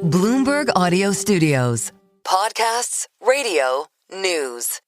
Bloomberg Audio Studios. Podcasts, radio, news.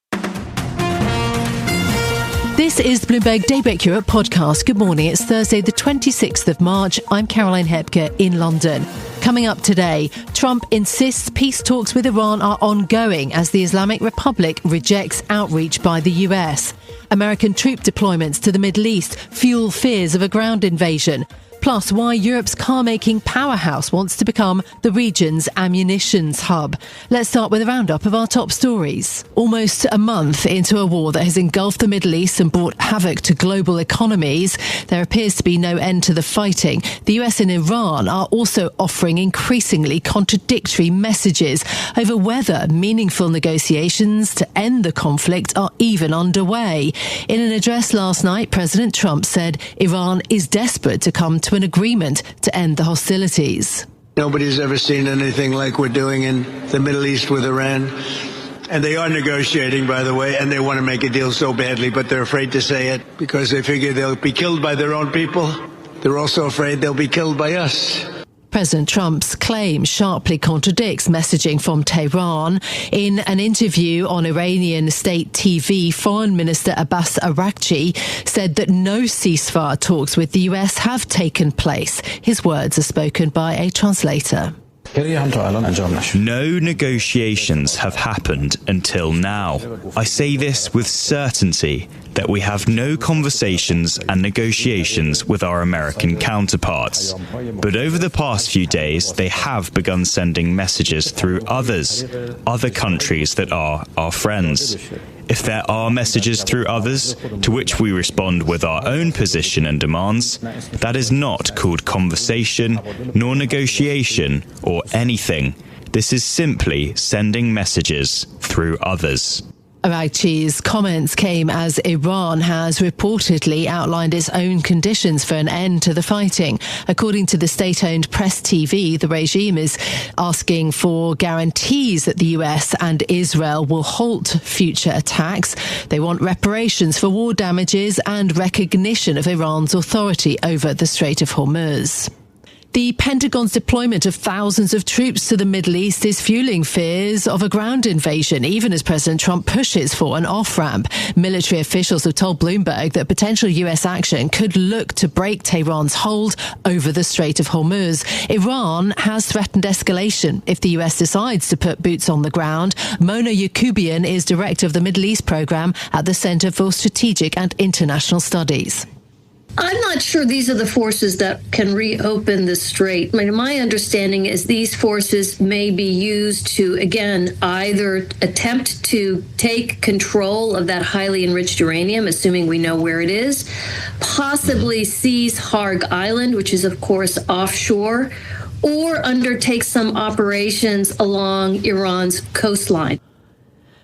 This is Bloomberg Daybreak Europe podcast. Good morning. It's Thursday, the 26th of March. I'm Caroline Hepker in London. Coming up today, Trump insists peace talks with Iran are ongoing as the Islamic Republic rejects outreach by the US. American troop deployments to the Middle East fuel fears of a ground invasion. Plus, why Europe's car-making Powerhouse wants to become the region's ammunitions hub. Let's start with a roundup of our top stories. Almost a month into a war that has engulfed the Middle East and brought havoc to global economies, there appears to be no end to the fighting. The US and Iran are also offering increasingly contradictory messages over whether meaningful negotiations to end the conflict are even underway. In an address last night, President Trump said Iran is desperate to come to an agreement to end the hostilities. Nobody's ever seen anything like we're doing in the Middle East with Iran. And they are negotiating, by the way, and they want to make a deal so badly, but they're afraid to say it because they figure they'll be killed by their own people. They're also afraid they'll be killed by us. President Trump's claim sharply contradicts messaging from Tehran. In an interview on Iranian state TV, Foreign Minister Abbas Araghchi said that no ceasefire talks with the US have taken place. His words are spoken by a translator. No negotiations have happened until now. I say this with certainty that we have no conversations and negotiations with our American counterparts. But over the past few days, they have begun sending messages through other countries that are our friends. If there are messages through others, to which we respond with our own position and demands, that is not called conversation, nor negotiation, or anything. This is simply sending messages through others. Araghchi's comments came as Iran has reportedly outlined its own conditions for an end to the fighting. According to the state-owned Press TV, the regime is asking for guarantees that the US and Israel will halt future attacks. They want reparations for war damages and recognition of Iran's authority over the Strait of Hormuz. The Pentagon's deployment of thousands of troops to the Middle East is fueling fears of a ground invasion, even as President Trump pushes for an off-ramp. Military officials have told Bloomberg that potential US action could look to break Tehran's hold over the Strait of Hormuz. Iran has threatened escalation if the US decides to put boots on the ground. Mona Yakubian is director of the Middle East program at the Center for Strategic and International Studies. I'm not sure these are the forces that can reopen the strait. My understanding is these forces may be used to, again, either attempt to take control of that highly enriched uranium, assuming we know where it is, possibly seize Harg Island, which is, of course, offshore, or undertake some operations along Iran's coastline.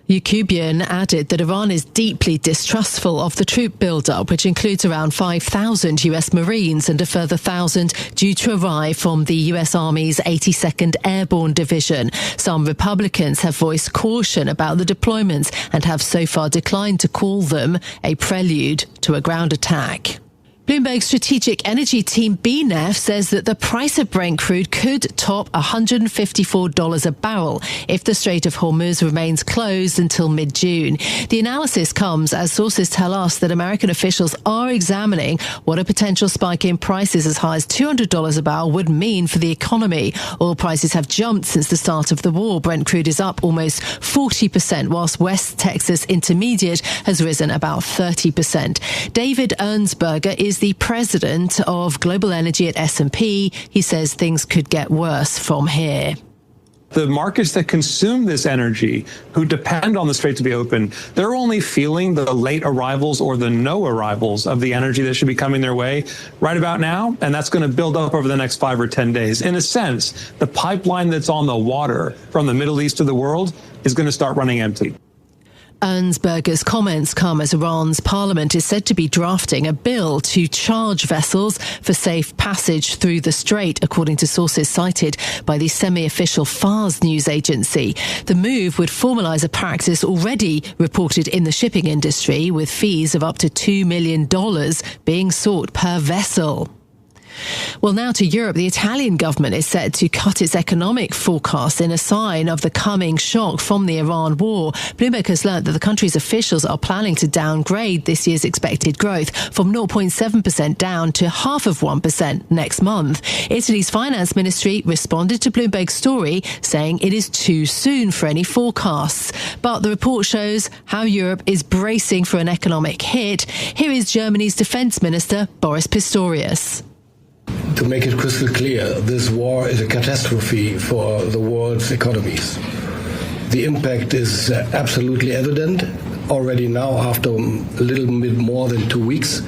Yakubian added that Iran is deeply distrustful of the troop buildup, which includes around 5,000 US Marines and a further 1,000 due to arrive from the US Army's 82nd Airborne Division. Some Republicans have voiced caution about the deployments and have so far declined to call them a prelude to a ground attack. Bloomberg strategic energy team BNEF says that the price of Brent crude could top $154 a barrel if the Strait of Hormuz remains closed until mid-June. The analysis comes as sources tell us that American officials are examining what a potential spike in prices as high as $200 a barrel would mean for the economy. Oil prices have jumped since the start of the war. Brent crude is up almost 40%, whilst West Texas Intermediate has risen about 30%. David Ernsberger is the president of global energy at S&P. He says things could get worse from here. The markets that consume this energy, who depend on the Strait to be open, they're only feeling the late arrivals or the no arrivals of the energy that should be coming their way right about now, and that's going to build up over the next 5 or 10 days. In a sense, the pipeline that's on the water from the Middle East to the world is going to start running empty. Ernsberger's comments come as Iran's parliament is said to be drafting a bill to charge vessels for safe passage through the strait, according to sources cited by the semi-official Fars news agency. The move would formalise a practice already reported in the shipping industry, with fees of up to $2 million being sought per vessel. Well, now to Europe. The Italian government is set to cut its economic forecast in a sign of the coming shock from the Iran war. Bloomberg has learnt that the country's officials are planning to downgrade this year's expected growth from 0.7% down to 0.5% next month. Italy's finance ministry responded to Bloomberg's story, saying it is too soon for any forecasts. But the report shows how Europe is bracing for an economic hit. Here is Germany's defence minister, Boris Pistorius. To make it crystal clear, this war is a catastrophe for the world's economies. The impact is absolutely evident already now after a little bit more than 2 weeks.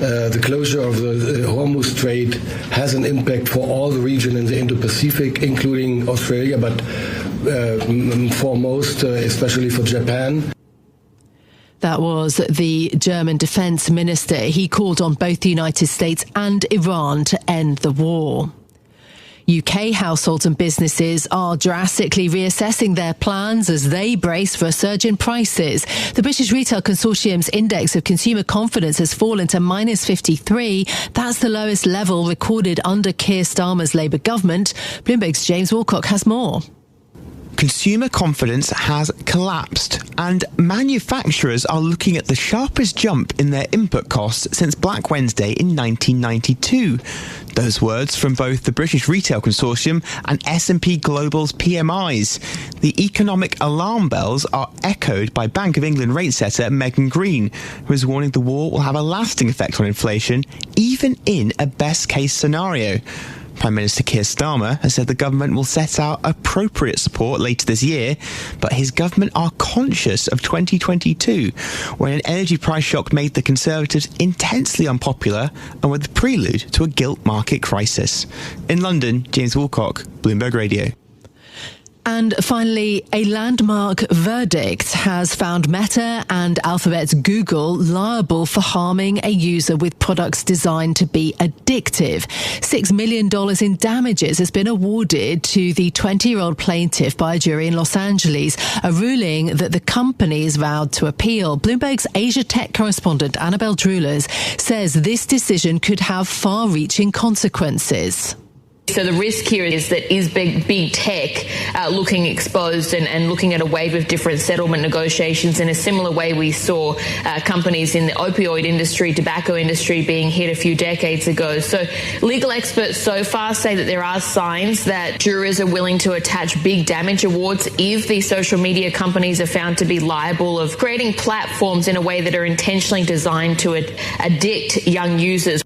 The closure of the Hormuz Strait has an impact for all the region in the Indo-Pacific, including Australia, but foremost, especially for Japan. That was the German defence minister. He called on both the United States and Iran to end the war. UK households and businesses are drastically reassessing their plans as they brace for a surge in prices. The British Retail Consortium's index of consumer confidence has fallen to minus 53. That's the lowest level recorded under Keir Starmer's Labour government. Bloomberg's James Wilcock has more. Consumer confidence has collapsed, and manufacturers are looking at the sharpest jump in their input costs since Black Wednesday in 1992. Those words from both the British Retail Consortium and S&P Global's PMIs. The economic alarm bells are echoed by Bank of England rate setter Megan Green, who is warning the war will have a lasting effect on inflation, even in a best-case scenario. Prime Minister Keir Starmer has said the government will set out appropriate support later this year, but his government are conscious of 2022, when an energy price shock made the Conservatives intensely unpopular and were the prelude to a gilt market crisis. In London, James Wilcock, Bloomberg Radio. And finally, a landmark verdict has found Meta and Alphabet's Google liable for harming a user with products designed to be addictive. $6 million in damages has been awarded to the 20-year-old plaintiff by a jury in Los Angeles, a ruling that the company is vowed to appeal. Bloomberg's Asia Tech correspondent Annabelle Drulers says this decision could have far-reaching consequences. So the risk here is that is big tech looking exposed and looking at a wave of different settlement negotiations in a similar way we saw companies in the opioid industry, tobacco industry being hit a few decades ago. So legal experts so far say that there are signs that jurors are willing to attach big damage awards if these social media companies are found to be liable of creating platforms in a way that are intentionally designed to addict young users.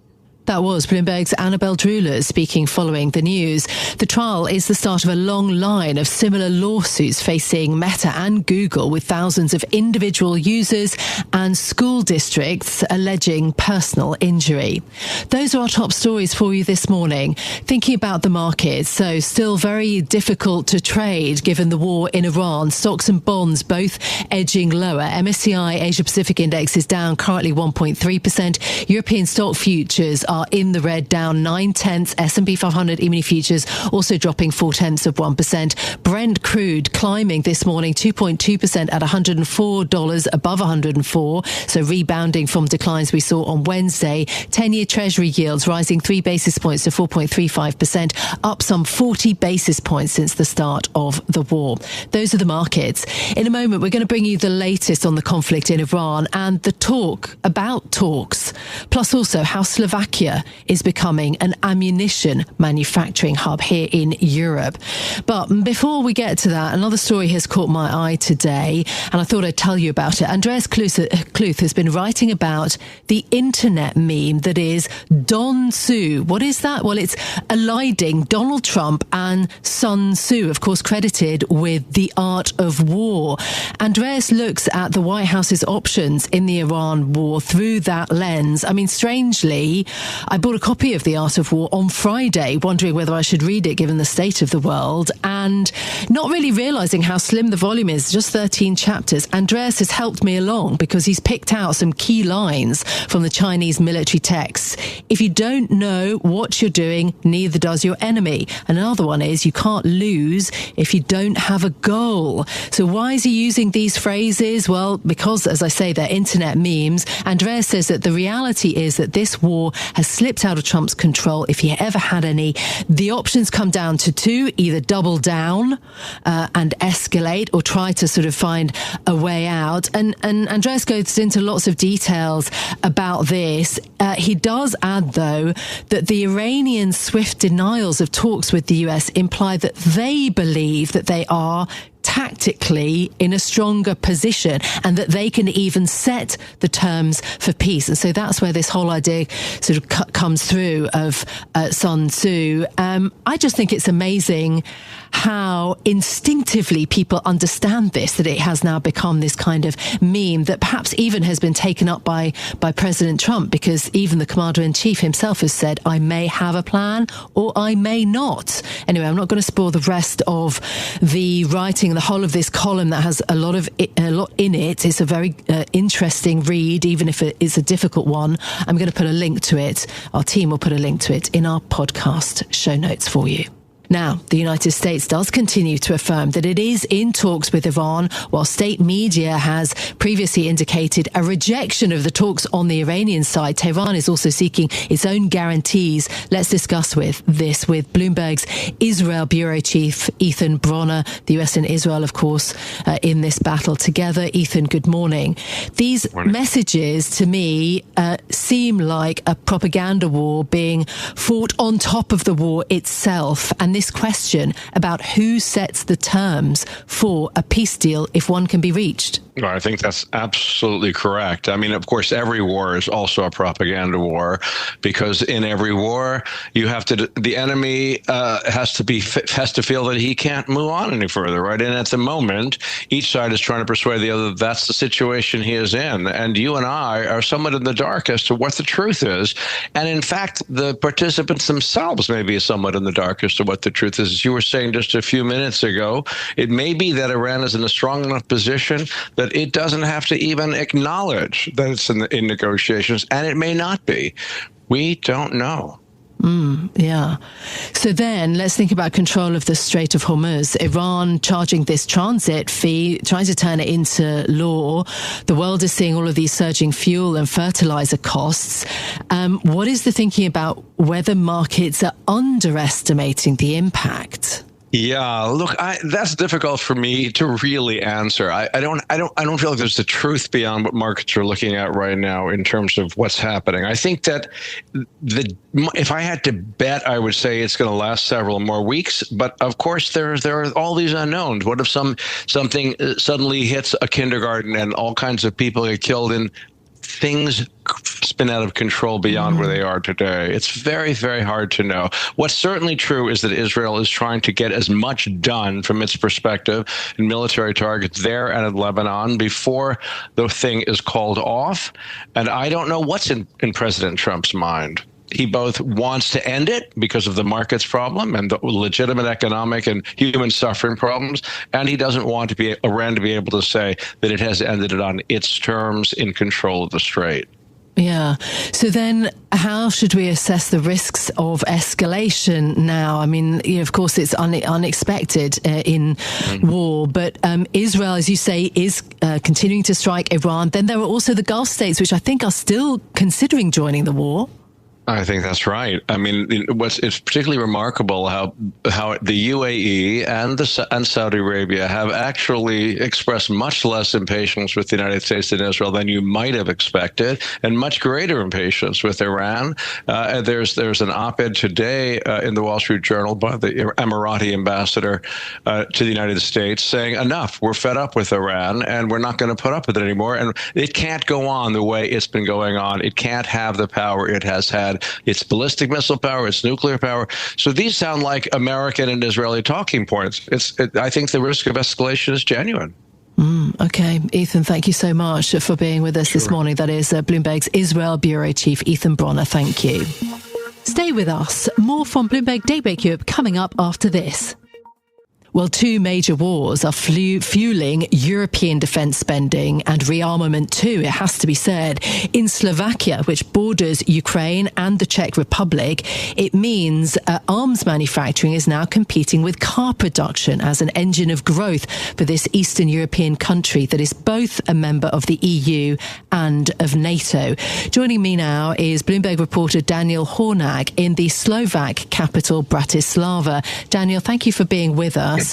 That was Bloomberg's Annabelle Drulers speaking following the news. The trial is the start of a long line of similar lawsuits facing Meta and Google, with thousands of individual users and school districts alleging personal injury. Those are our top stories for you this morning. Thinking about the markets, so still very difficult to trade given the war in Iran. Stocks and bonds both edging lower. MSCI Asia Pacific Index is down currently 1.3%. European stock futures are in the red, down 0.9. S&P 500 E-mini futures also dropping 0.4%. Brent crude climbing this morning 2.2% at $104, above 104, so rebounding from declines we saw on Wednesday. 10-year Treasury yields rising 3 basis points to 4.35%, up some 40 basis points since the start of the war. Those are the markets. In a moment, we're going to bring you the latest on the conflict in Iran and the talk about talks, plus also how Slovakia is becoming an ammunition manufacturing hub here in Europe. But before we get to that, another story has caught my eye today, and I thought I'd tell you about it. Andreas Kluth has been writing about the internet meme that is Don Tzu. What is that? Well, it's eliding Donald Trump and Sun Tzu, of course credited with The Art of War. Andreas looks at the White House's options in the Iran war through that lens. I mean, strangely, I bought a copy of The Art of War on Friday, wondering whether I should read it given the state of the world, and not really realising how slim the volume is, just 13 chapters. Andreas has helped me along because he's picked out some key lines from the Chinese military texts. If you don't know what you're doing, neither does your enemy. Another one is you can't lose if you don't have a goal. So why is he using these phrases? Well, because, as I say, they're internet memes. Andreas says that the reality is that this war has has slipped out of Trump's control, if he ever had any. The options come down to two: either double down and escalate, or try to sort of find a way out. And Andreas goes into lots of details about this. He does add, though, that the Iranian swift denials of talks with the US imply that they believe that they are tactically in a stronger position and that they can even set the terms for peace. And so that's where this whole idea sort of comes through of Sun Tzu. I just think it's amazing how instinctively people understand this, that it has now become this kind of meme that perhaps even has been taken up by President Trump, because even the commander-in-chief himself has said, I may have a plan or I may not. Anyway, I'm not going to spoil the rest of the writing, the whole of this column that has a lot in it. It's a very interesting read, even if it is a difficult one. I'm going to put a link to it. Our team will put a link to it in our podcast show notes for you. Now, the United States does continue to affirm that it is in talks with Iran, while state media has previously indicated a rejection of the talks on the Iranian side. Tehran is also seeking its own guarantees. Let's discuss this with Bloomberg's Israel bureau chief, Ethan Bronner. The US and Israel, of course, in this battle together. Ethan, good morning. These messages, to me, seem like a propaganda war being fought on top of the war itself. And this question about who sets the terms for a peace deal, if one can be reached. Well, I think that's absolutely correct. I mean, of course, every war is also a propaganda war, because in every war, the enemy has to feel that he can't move on any further, right? And at the moment, each side is trying to persuade the other that that's the situation he is in. And you and I are somewhat in the dark as to what the truth is. And in fact, the participants themselves may be somewhat in the dark as to what the truth is. As you were saying just a few minutes ago, it may be that Iran is in a strong enough position that it doesn't have to even acknowledge that it's in negotiations, and it may not be. We don't know. Yeah. So then let's think about control of the Strait of Hormuz. Iran charging this transit fee, trying to turn it into law. The world is seeing all of these surging fuel and fertilizer costs. What is the thinking about whether markets are underestimating the impact? Yeah, look, that's difficult for me to really answer. I don't feel like there's the truth beyond what markets are looking at right now in terms of what's happening. I think that if I had to bet, I would say it's going to last several more weeks. But of course, there are all these unknowns. What if something suddenly hits a kindergarten and all kinds of people get killed and things spin out of control beyond where they are today? It's very, very hard to know. What's certainly true is that Israel is trying to get as much done from its perspective in military targets there and in Lebanon before the thing is called off. And I don't know what's in President Trump's mind. He both wants to end it because of the market's problem and the legitimate economic and human suffering problems, and he doesn't want Iran to be able to say that it has ended it on its terms in control of the Strait. Yeah. So then how should we assess the risks of escalation now? I mean, of course, it's unexpected in war, but Israel, as you say, is continuing to strike Iran. Then there are also the Gulf states, which I think are still considering joining the war. I think that's right. I mean, it's particularly remarkable how the UAE and Saudi Arabia have actually expressed much less impatience with the United States and Israel than you might have expected, and much greater impatience with Iran. There's an op-ed today in the Wall Street Journal by the Emirati ambassador to the United States saying, enough, we're fed up with Iran and we're not going to put up with it anymore. And it can't go on the way it's been going on. It can't have the power it has had. Its ballistic missile power, its nuclear power. So these sound like American and Israeli talking points. I think the risk of escalation is genuine. Okay. Ethan, thank you so much for being with us this morning. That is Bloomberg's Israel Bureau Chief, Ethan Bronner. Thank you. Stay with us. More from Bloomberg Daybreak Europe coming up after this. Well, two major wars are fueling European defence spending and rearmament too, it has to be said. In Slovakia, which borders Ukraine and the Czech Republic, it means arms manufacturing is now competing with car production as an engine of growth for this Eastern European country that is both a member of the EU and of NATO. Joining me now is Bloomberg reporter Daniel Hornák in the Slovak capital Bratislava. Daniel, thank you for being with us.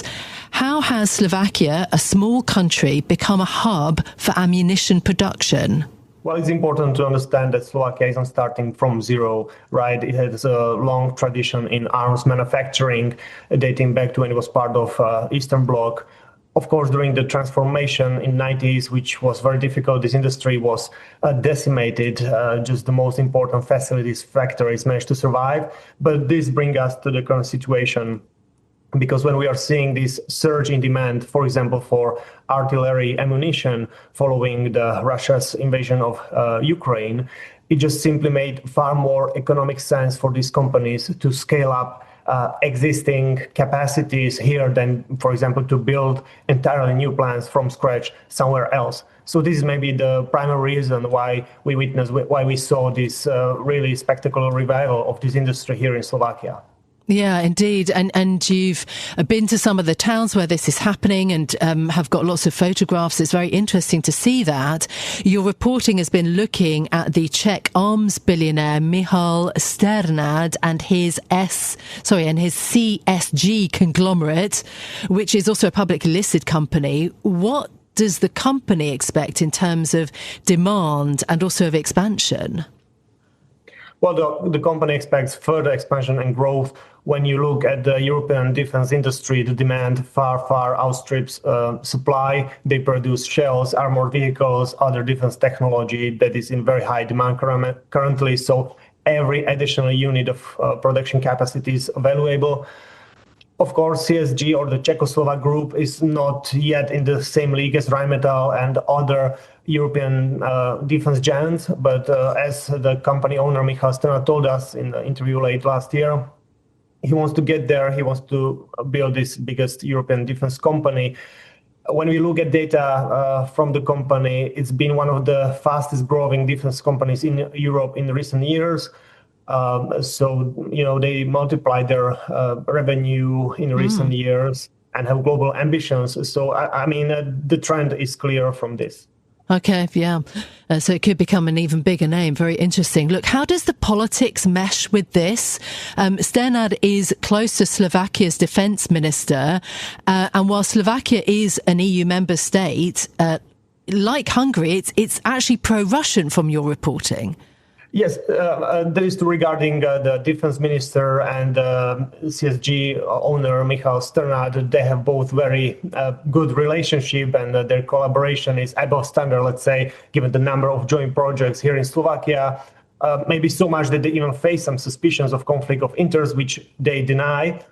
How has Slovakia, a small country, become a hub for ammunition production? Well, it's important to understand that Slovakia isn't starting from zero, right? It has a long tradition in arms manufacturing, dating back to when it was part of Eastern Bloc. Of course, during the transformation in the 90s, which was very difficult, this industry was decimated. Just the most important facilities, factories managed to survive. But this brings us to the current situation. Because when we are seeing this surge in demand, for example, for artillery ammunition following Russia's invasion of Ukraine, it just simply made far more economic sense for these companies to scale up existing capacities here than, for example, to build entirely new plants from scratch somewhere else. So this is maybe the primary reason why we saw this really spectacular revival of this industry here in Slovakia. Yeah, indeed. And you've been to some of the towns where this is happening and have got lots of photographs. It's very interesting to see that. Your reporting has been looking at the Czech arms billionaire Michal Sternad and his CSG conglomerate, which is also a publicly listed company. What does the company expect in terms of demand and also of expansion? Well, the company expects further expansion and growth. When you look at the European defense industry, the demand far outstrips supply. They produce shells, armored vehicles, other defense technology that is in very high demand currently. So every additional unit of production capacity is valuable. Of course, CSG or the Czechoslovak group is not yet in the same league as Rheinmetall and other European defense giants. But as the company owner, Michal Sternad, told us in the interview late last year, he wants to get there. He wants to build this biggest European defense company. When we look at data from the company, it's been one of the fastest growing defense companies in Europe in recent years. So, they multiplied their revenue in recent years and have global ambitions. So, the trend is clear from this. Okay, yeah. So it could become an even bigger name. Very interesting. Look, how does the politics mesh with this? Sternad is close to Slovakia's defence minister. And while Slovakia is an EU member state, like Hungary, it's actually pro-Russian from your reporting. Yes, that is regarding the defense minister and CSG owner Michal Sternad. They have both very good relationship, and their collaboration is above standard, let's say, given the number of joint projects here in Slovakia. Maybe so much that they even face some suspicions of conflict of interest, which they deny.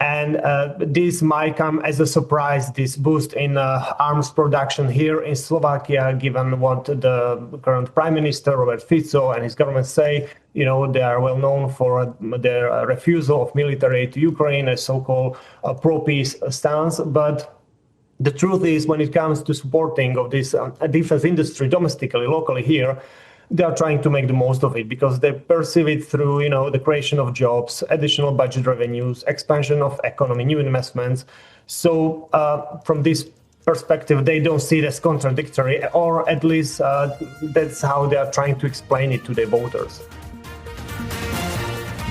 And this might come as a surprise, this boost in arms production here in Slovakia, given what the current Prime Minister, Robert Fico, and his government say. They are well known for their refusal of military aid to Ukraine, a so-called pro-peace stance. But the truth is, when it comes to supporting of this defense industry domestically, locally here, they are trying to make the most of it because they perceive it through, the creation of jobs, additional budget revenues, expansion of economy, new investments. So from this perspective, they don't see it as contradictory, or at least that's how they are trying to explain it to their voters.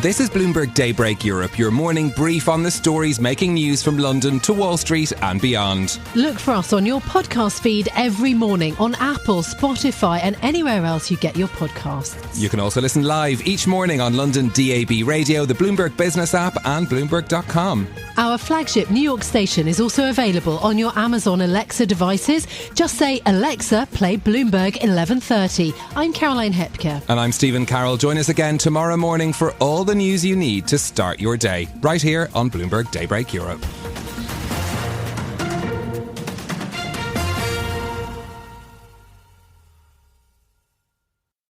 This is Bloomberg Daybreak Europe, your morning brief on the stories making news from London to Wall Street and beyond. Look for us on your podcast feed every morning on Apple, Spotify and anywhere else you get your podcasts. You can also listen live each morning on London DAB Radio, the Bloomberg Business app and Bloomberg.com. Our flagship New York station is also available on your Amazon Alexa devices. Just say, Alexa, play Bloomberg 1130. I'm Caroline Hepker. And I'm Stephen Carroll. Join us again tomorrow morning for all the news you need to start your day, right here on Bloomberg Daybreak Europe.